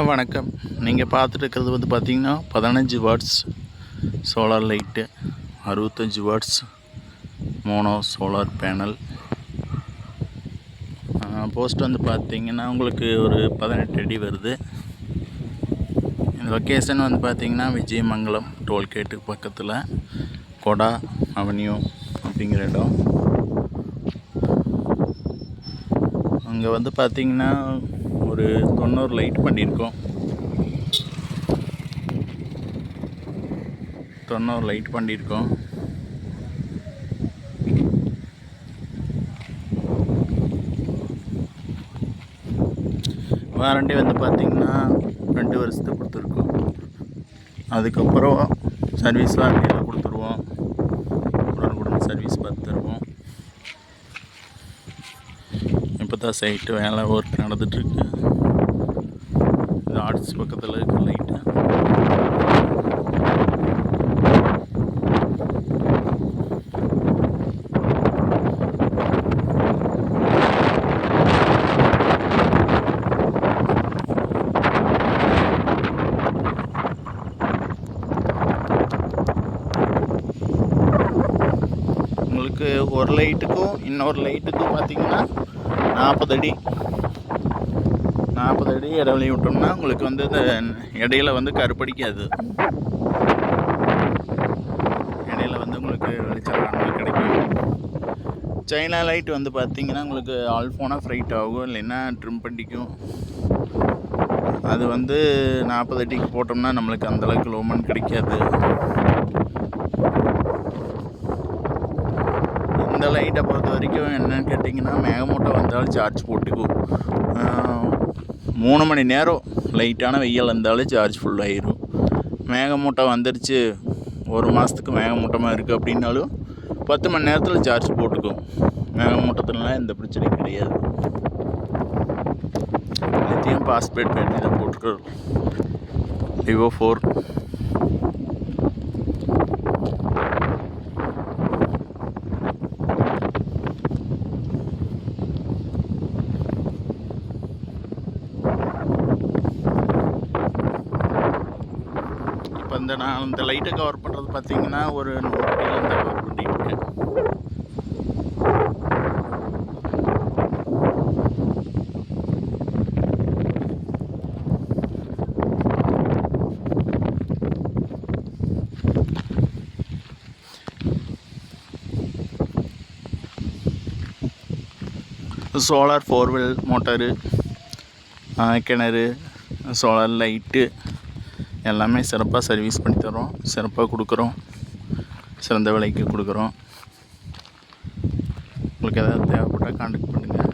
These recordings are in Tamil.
வணக்கம். நீங்கள் பார்த்துட்டு இருக்கிறது வந்து பார்த்திங்கன்னா 15 watts solar light, 65 watts mono solar panel. Post வந்து பார்த்திங்கன்னா உங்களுக்கு ஒரு 18 அடி வருது. இந்த லொக்கேஷன் வந்து பார்த்திங்கன்னா விஜயமங்கலம் டோல்கேட்டுக்கு பக்கத்தில் கொடா அவென்யூ அப்படிங்கிற இடம். அங்கே வந்து பார்த்திங்கன்னா ஒரு 90 லைட் பண்ணியிருக்கோம். 90 லைட் பண்ணியிருக்கோம். வாரண்டி வந்து பார்த்திங்கன்னா 2 வருஷத்துக்கு கொடுத்துருக்கோம். அதுக்கப்புறம் சர்வீஸ் வாரண்டியில் கொடுத்துருவோம். உடனுக்குடன் சர்வீஸ் பார்த்து தருவோம். இப்போ தான் சைட்டு வேலை ஒர்க் நடந்துகிட்ருக்கு. இது ஆர்ட்ஸ் பக்கத்தில் இருக்க லைட்டு. உங்களுக்கு ஒரு லைட்டுக்கும் இன்னொரு லைட்டுக்கும் பார்த்திங்கன்னா 40 அடி இடைவெளி விட்டோம்னா உங்களுக்கு வந்து இந்த இடையில வந்து கருப்படிக்காது. இடையில வந்து உங்களுக்கு வெளிச்சம் கிடைக்கும். சைனா லைட் வந்து பார்த்திங்கன்னா உங்களுக்கு ஆல்ஃபோனா ஃப்ரைட் ஆகும், இல்லைன்னா ட்ரிம் பண்ணிக்கும். அது வந்து 40 அடிக்கு போட்டோம்னா நம்மளுக்கு அந்தளவுக்கு லோமன் கிடைக்காது. இந்த லைட்டை பொறுத்த வரைக்கும் என்னன்னு கேட்டிங்கன்னா, மேகமூட்டம் வந்தாலும் சார்ஜ் போட்டுக்கும். 3 மணி நேரம் லைட்டான வெயில் இருந்தாலும் சார்ஜ் ஃபுல்லாகிடும். மேகமூட்டம் வந்துருச்சு, ஒரு மாதத்துக்கு மேகமூட்டமாக இருக்குது அப்படின்னாலும் 10 மணி நேரத்தில் சார்ஜ் போட்டுக்கும். மேகமூட்டத்துலலாம் எந்த பிரச்சனையும் கிடையாது. லித்தியம் பாஸ்பேட் பேட்டரி தான் போட்டுருக்கோம். விவோ 4. இப்போ நான் இந்த லைட்டை கவர் பண்ணுறது பார்த்திங்கன்னா ஒரு 100 அடியிலேருந்து கவர் பண்ணியிருக்கேன். சோலார் 4 வீல் மோட்டாரு, கிணறு, சோலார் லைட்டு எல்லாமே சிறப்பாக சர்வீஸ் பண்ணி தரோம். சிறப்பாக கொடுக்குறோம். சிறந்த விலைக்கு கொடுக்குறோம். உங்களுக்கு எதாவது தேவைப்பட்டால் கான்டாக்ட் பண்ணுங்கள்.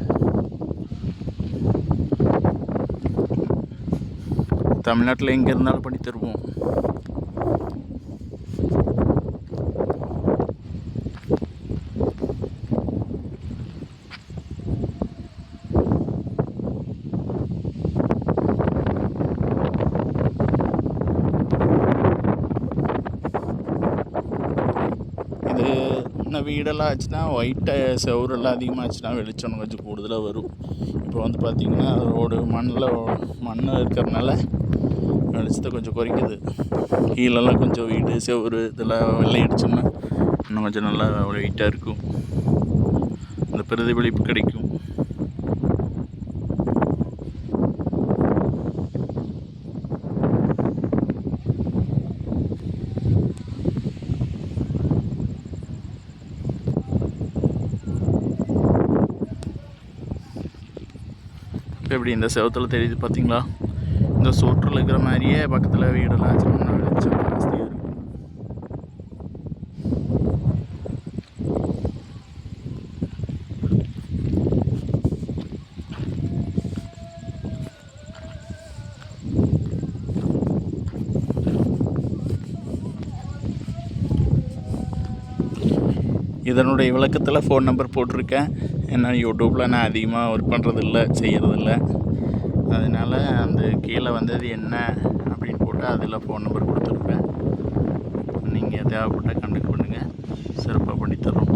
தமிழ்நாட்டில் எங்கே இருந்தாலும் பண்ணி தருவோம். இன்னும் வீடெல்லாம் ஆச்சுன்னா ஒயிட்டு செவரெல்லாம் அதிகமாகச்சுன்னா வெளிச்சம் கொஞ்சம் கூடுதலாக வரும். இப்போ வந்து பார்த்திங்கன்னா ரோடு மண் இருக்கிறதுனால வெளிச்சத்தை கொஞ்சம் குறைக்குது. கீழெல்லாம் கொஞ்சம் வீடு செவரு இதெல்லாம் வெள்ளை அடிச்சோம்னா இன்னும் கொஞ்சம் நல்லா வெயிட்டாக இருக்கும். அந்த பிரதிபலிப்பு கிடைக்கும். எப்படி இந்த செவத்தில் தெரியுது பார்த்தீங்களா? இந்த சோற்றில் இருக்கிற மாதிரியே பக்கத்தில் வீடெல்லாம் ஆச்சுன்னா வெளிச்சம் ஜாஸ்தியாக இருக்கும். இதனுடைய விளக்கத்தில் ஃபோன் நம்பர் போட்டிருக்கேன். ஏன்னா யூடியூப்பில் நான் அதிகமாக ஒர்க் பண்ணுறதில்ல, செய்கிறதில்ல. அதனால் அந்த கீழே வந்தது என்ன அப்படின்னு போட்டு அதில் ஃபோன் நம்பர் கொடுத்துருப்பேன். நீங்கள் தேவைப்பட்டால் கான்டாக்ட் பண்ணுங்கள். சிறப்பாக பண்ணித்தரோம்.